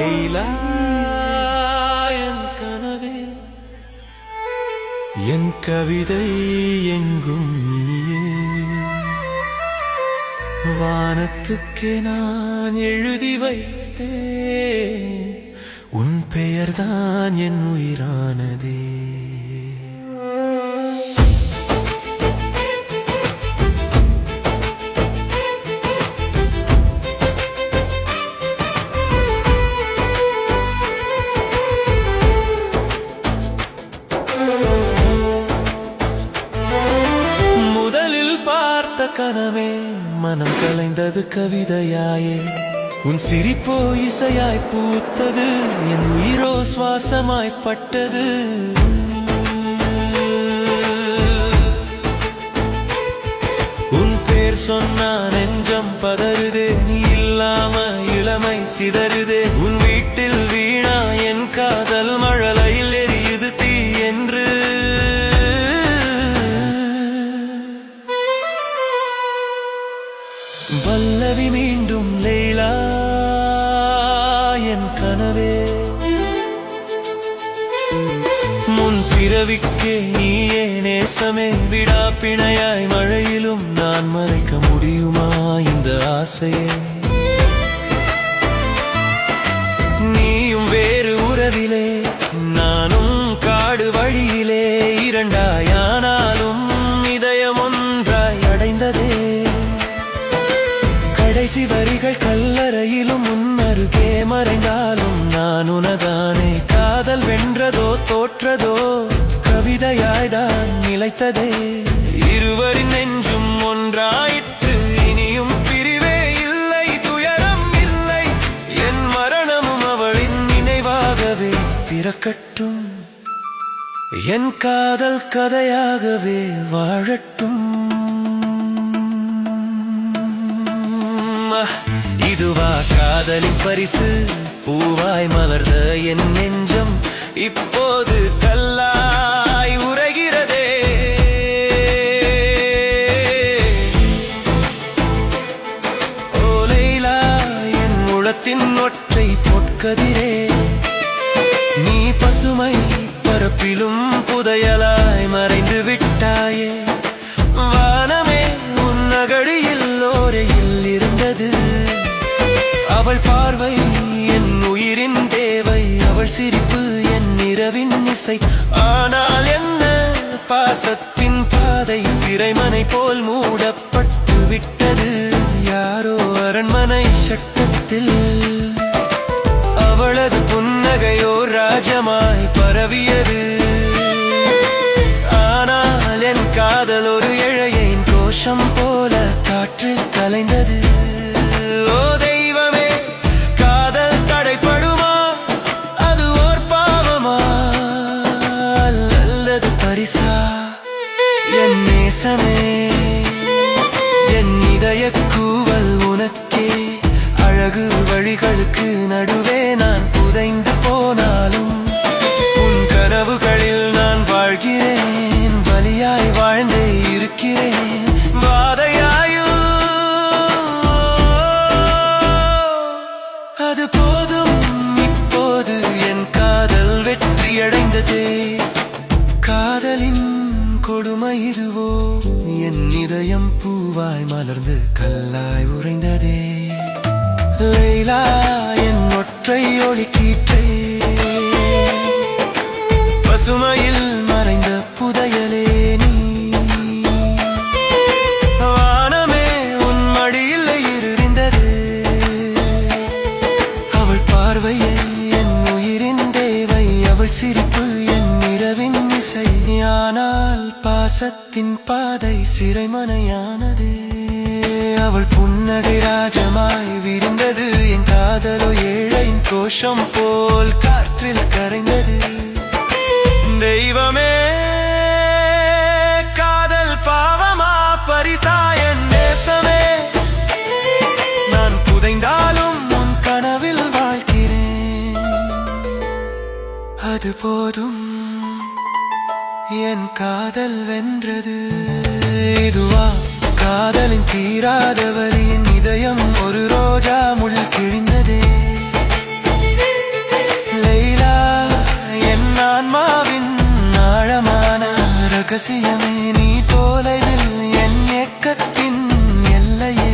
லீலா என் கனவே, என் கவிதை எங்கும் நீயே. வானத்துக்கே நான் எழுதி வைத்தேன், உன் பெயர்தான் என் உயிரானதே. கனவே மனம் கலைந்தது கவிதையாயே, உன் சிரிப்போ இசையாய் பூத்தது, என் உயிரோ சுவாசமாய்ப்பட்டது. உன் பேர் சொன்னா நெஞ்சம் பதறுதே, நீ இல்லாம இளமை சிதறுதே. உன் வீட்டில் வீணா என் காதல் மழலையில் எரியுது தீ என்று. பல்லவி மீண்டும் லீலா என் கனவே, முன் பிறவிக்கே நீயே நேசமே. விடா பிணையாய் மழையிலும் நான் மறைக்க முடியுமா இந்த ஆசையே? நீயும் வேறு உறவிலே, நானும் காடு வழியிலே, இரண்டாயானாலும் இதயம் ஒன்றாய் அடைந்ததே. கடைசி வரிகள் கல்லறையிலும் முன்னருகே மறைந்தாலும் நான் உனதானே. காதல் வென்றதோ தோற்றதோ கவிதையாய்தான் நிலைத்ததே. இருவரின் நெஞ்சும் ஒன்றாயிற்று, இனியும் பிரிவே இல்லை, துயரம் இல்லை. என் மரணமும் அவளின் நினைவாகவே பிறக்கட்டும், என் காதல் கதையாகவே வாழட்டும். இதுவா காதலின் பரிசு, பூவாய் மலர்ந்த என் நெஞ்சம் இப்போது கல்லாய் உறைகிறதே. ஓ லீலா என் உளத்தின் ஒற்றை பொற்கதிரே, நீ பசுமை பரப்பிலும் புதையலாய் மறைந்து விட்டாயே. வானமே உன் அகழியில் ஓரையில் இருந்தது, அவள் பார்வை என் உயிரின் தேவை, அவள் சிரிப்பு என் இரவின் இசை. ஆனால் என்ன பாசத்தின் பாதை சிறைமனை போல் மூடப்பட்டு விட்டது. யாரோ அரண்மனை சட்டத்தில் அவளது புன்னகையோ ராஜமாய் பரவியது. ஆனால் என் காதல் ஒரு இழையின் கோஷம் போல காற்றில் கலைந்தது. ஓ தெய்வமே, காதல் தடைப்படுமா? அது ஓர் பாவமா அல்லது பரிசா? என் நேசமே, என் இதய கூவல் உனக்கே. அழகு வழிகளுக்கு நடுவே நான் புதைந்து போனாலும் உன் கனவுகளில் நான் வாழ்கிறேன். வலியாய் வாழ்ந்தே இருக்கிறேன், வாதையாயோ. அது போதும் இப்போது என் காதல் வெற்றியடைந்ததே. காதலின் கொடுமை இதுவோ, என் இதயம் பூவாய் மலர்ந்து கல்லாய் உறைந்ததே. லீலா என் ஒற்றை ஒளி கீற்றே, பசுமையில் மறைந்த புதையலே நீ. வானமே உன் மடியில் இருந்தது, அவள் பார்வையை என் உயிரின் தேவை, அவள் சிரிப்பு என் இரவின் இசை. ஆனால் பாசத்தின் பாதை சிறைமனையானது, அவள் புன்னகை ராஜமாய் விரிந்தது. என் காதலோ ஏழையின் கோஷம் போல் காற்றில் கரைந்தது. தெய்வமே, காதல் பாவமா பரிசா? என் நேசமே, நான் புதைந்தாலும் உன் கனவில் வாழ்கிறேன். அது போதும், என் காதல் வென்றது. இதுவா காதலின் தீராத வலியின் இதயம் ஒரு ரோஜா முள் கிழிந்ததே. ரகசியமே நீ தொலைவில் என் ஏக்கத்தின் எல்லையே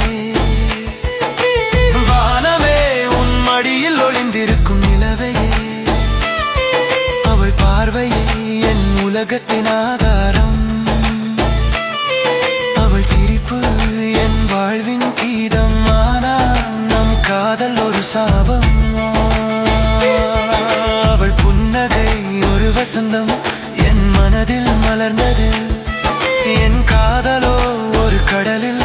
வானமே உன் மடியில் ஒளிந்திருக்கும் நிலவையே அவள் பார்வையே என் உலகத்தின் ஆதாரம் அவள் சிரிப்பு என் வாழ்வின் கீதம் ஆனால் நம் காதல் ஒரு சாபம் அவள் புன்னகை ஒரு வசந்தம் என் மனதில் மலர்ந்தது என் காதலோ ஒரு கடலில்